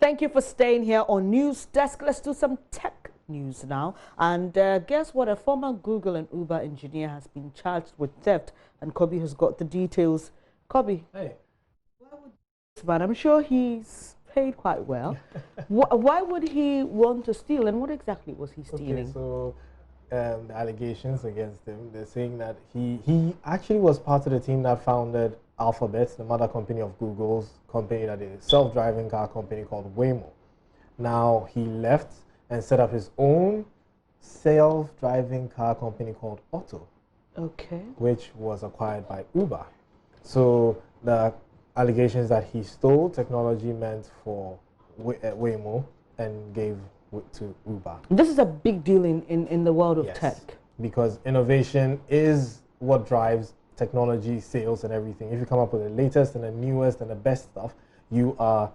Thank you for staying here on News Desk. Let's do some tech news now. And guess what? A former Google and Uber engineer has been charged with theft. And Kobe has got the details. Kobe. Hey. But I'm sure he's paid quite well. Why would he want to steal? And what exactly was he stealing? Okay, so the allegations against him, they're saying that he actually was part of the team that founded Alphabet, the mother company of Google's company, that is a self-driving car company called Waymo. Now he left and set up his own self-driving car company called Otto, which was acquired by Uber. So the allegations that he stole technology meant for Waymo and gave to Uber. This is a big deal in the world of tech. Because innovation is what drives technology, sales, and everything. If you come up with the latest and the newest and the best stuff, you are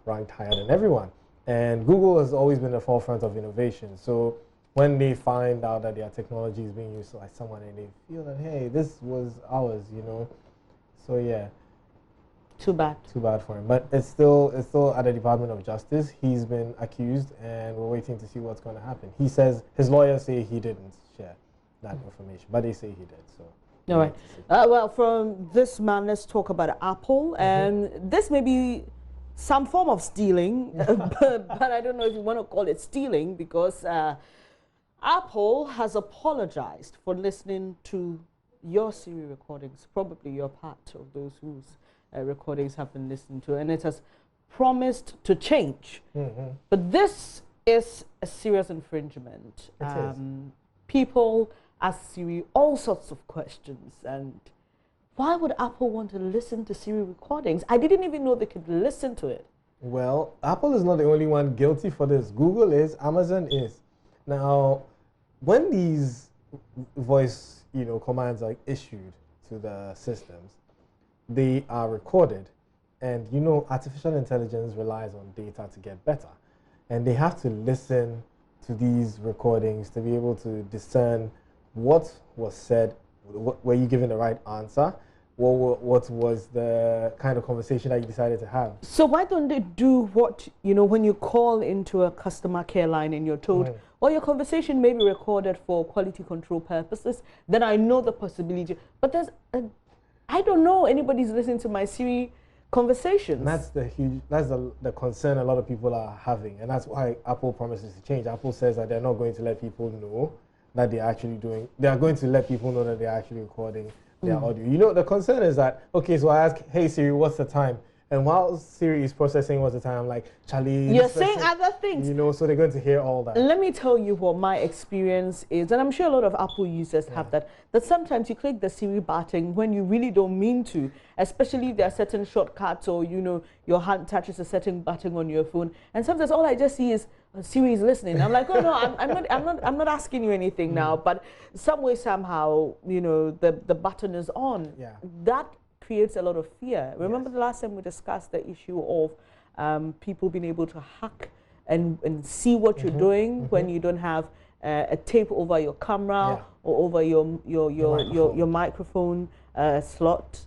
ranked higher than everyone. And Google has always been the forefront of innovation. So when they find out that their technology is being used by someone and they feel that, hey, this was ours, you know. So yeah. Too bad. Too bad for him. But it's still at the Department of Justice. He's been accused and we're waiting to see what's going to happen. He says, his lawyers say he didn't share that information, but they say he did, so. All right. Well, from this man, let's talk about Apple. And this may be some form of stealing, but I don't know if you want to call it stealing, because Apple has apologized for listening to your Siri recordings. Probably you're part of those whose recordings have been listened to, and it has promised to change. But this is a serious infringement. People ask Siri all sorts of questions, and why would Apple want to listen to Siri recordings? I didn't even know they could listen to it. Well, Apple is not the only one guilty for this. Google is, Amazon is. Now, when these voice, commands are issued to the systems, they are recorded, and artificial intelligence relies on data to get better, and they have to listen to these recordings to be able to discern what was said. Were you given the right answer? What was the kind of conversation that you decided to have? So why don't they do what, when you call into a customer care line and you're told, well, your conversation may be recorded for quality control purposes, then I know the possibility. But I don't know anybody's listening to my Siri conversations. And that's the concern a lot of people are having, and that's why Apple promises to change. Apple says that they're not going to let people know that they're actually they are going to let people know that they're actually recording their audio. The concern is that, okay, so I ask, hey Siri, what's the time? And while Siri is processing what's the time, I'm like, Charlie, you're saying other things. So they're going to hear all that. Let me tell you what my experience is, and I'm sure a lot of Apple users have that sometimes you click the Siri button when you really don't mean to, especially if there are certain shortcuts or, your hand touches a certain button on your phone. And sometimes all I just see is, Siri is listening. I'm like, oh no, I'm not asking you anything now, but some way, somehow, the button is on. That creates a lot of fear. Remember the last time we discussed the issue of people being able to hack and see what you're doing when you don't have a tape over your camera or over your microphone slot.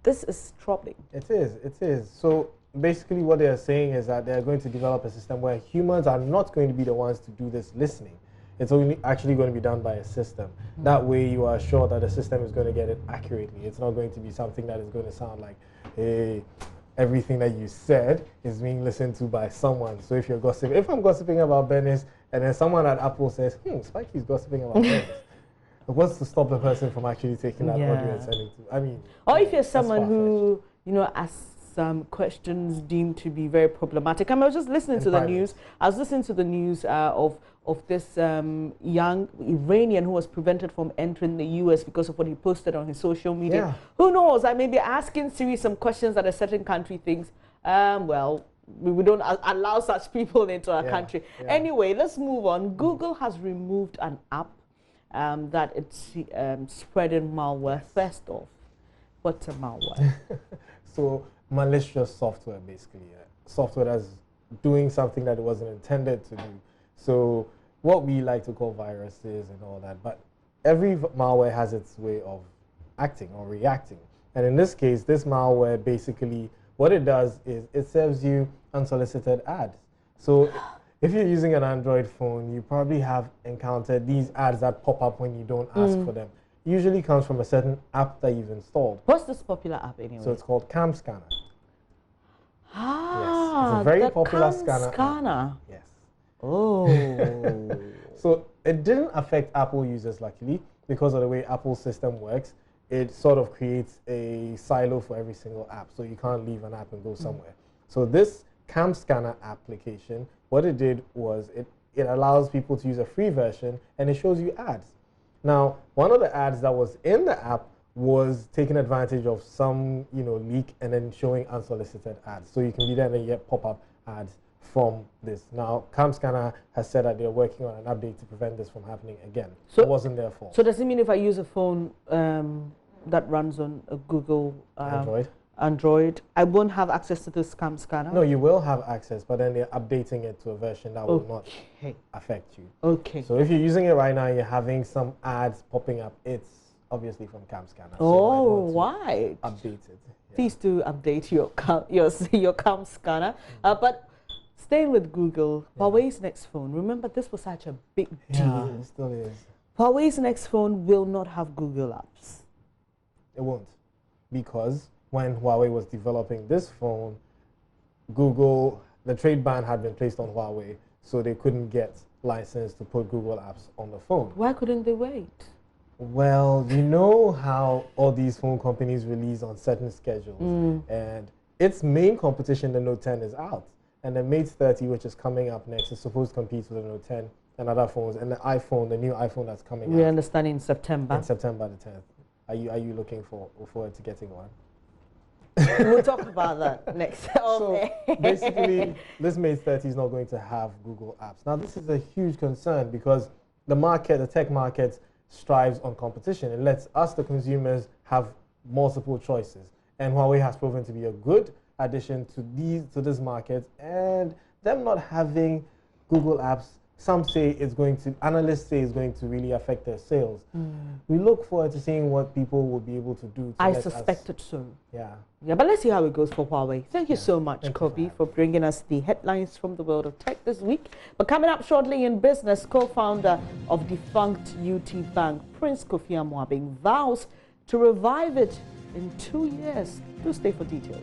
This is troubling. It is. So basically what they are saying is that they're going to develop a system where humans are not going to be the ones to do this listening. It's only actually going to be done by a system. That way you are sure that the system is going to get it accurately. It's not going to be something that is going to sound like, hey, everything that you said is being listened to by someone. So if I'm gossiping about Bennis, and then someone at Apple says, Spikey's gossiping about Bennis, what's to stop the person from actually taking that audio and sending to? Or if you're someone who, asks some questions deemed to be very problematic. I was just listening to the news. I was listening to the news of this young Iranian who was prevented from entering the US because of what he posted on his social media. Who knows? I may be asking Siri some questions that a certain country thinks, well, we don't allow such people into our country. Anyway, let's move on. Google has removed an app that it's spreading malware. First off, what's a malware? So malicious software, basically. Software that's doing something that it wasn't intended to do. So what we like to call viruses and all that, but every malware has its way of acting or reacting. And in this case, this malware basically, what it does is it serves you unsolicited ads. So if you're using an Android phone, you probably have encountered these ads that pop up when you don't ask for them. Usually comes from a certain app that you've installed. What's this popular app anyway? So it's called Cam Scanner. Ah, yes, it's a very the popular Cam scanner. Yes. Oh. So it didn't affect Apple users, luckily, because of the way Apple's system works. It sort of creates a silo for every single app, so you can't leave an app and go somewhere. So this Cam Scanner application, what it did was it allows people to use a free version, and it shows you ads. Now, one of the ads that was in the app was taking advantage of some, leak and then showing unsolicited ads. So you can be there and then you get pop-up ads from this. Now, Cam Scanner has said that they're working on an update to prevent this from happening again. So it wasn't their fault. So does it mean if I use a phone that runs on a Google Android, I won't have access to this Cam Scanner? No, you will have access, but then they're updating it to a version that will not affect you. Okay. So if you're using it right now, you're having some ads popping up. It's obviously from Cam Scanner. Oh, why? Update it. Yeah. Please do update your Cam Scanner. But staying with Google, Huawei's next phone. Remember, this was such a big deal. Yeah, it still is. Huawei's next phone will not have Google apps. It won't, because when Huawei was developing this phone, the trade ban had been placed on Huawei, so they couldn't get licensed to put Google apps on the phone. Why couldn't they wait? Well, you know how all these phone companies release on certain schedules, and its main competition, the Note 10, is out. And the Mate 30, which is coming up next, is supposed to compete with the Note 10 and other phones, and the new iPhone that's coming out. We understand in September. In September the 10th. Are you looking forward to getting one? We'll talk about that next. So basically, this Mate 30 is not going to have Google apps. Now, this is a huge concern because the tech market, strives on competition. It lets us, the consumers, have multiple choices. And Huawei has proven to be a good addition to this market. And them not having Google apps, analysts say it's going to really affect their sales. We look forward to seeing what people will be able to do. I suspected so. Yeah. Yeah, but let's see how it goes for Huawei. Thank you so much, Kobe, for bringing us the headlines from the world of tech this week. But coming up shortly in business, co-founder of defunct UT Bank, Prince Kofi Amwabing, vows to revive it in 2 years. Do stay for details.